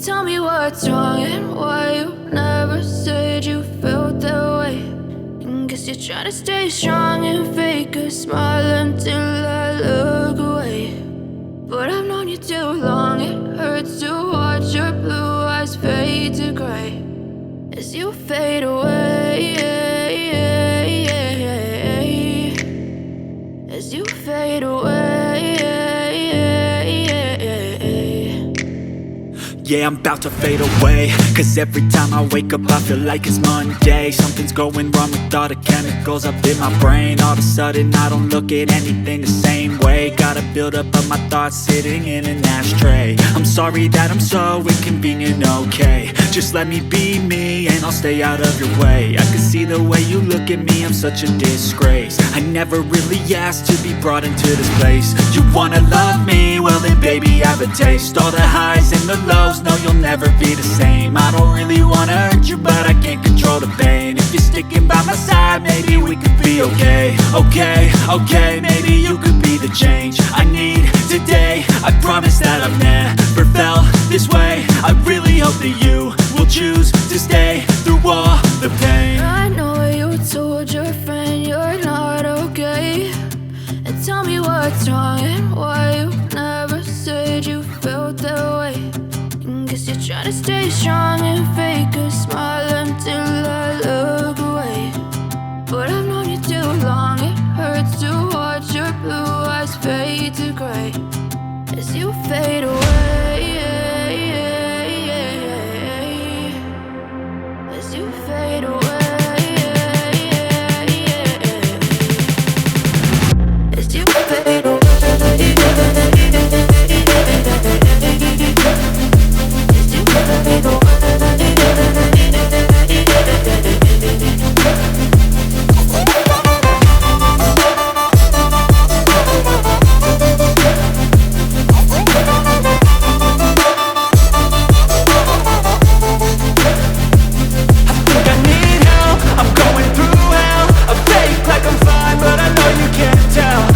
Tell me what's wrong and why you never said you felt that way. And guess you're trying to stay strong and fake a smile until I look away. But I've known you too long, it hurts to watch your blue eyes fade to grey as you fade away, as you fade away. Yeah, I'm about to fade away, cause every time I wake up I feel like it's Monday. Something's going wrong with all the chemicals up in my brain. All of a sudden I don't look at anything the same way. Gotta build up of my thoughts sitting in an ashtray. I'm sorry that I'm so inconvenient, okay. Just let me be me and I'll stay out of your way. I can see the way you look at me, I'm such a disgrace. I never really asked to be brought into this place. You wanna love me? Well then baby have a taste. All the highs and the lows, no you'll never be the same. I don't really wanna hurt you but I can't control the pain. If you're sticking by my side maybe we could be okay. Okay, maybe you could be the change I need today. I promise that I've never felt this way. I really hope that you will choose to stay through all the pain. I know you told your friend you're not okay. And tell me what's wrong and why you never said you felt that way. And guess you're trying to stay strong and fake a smile until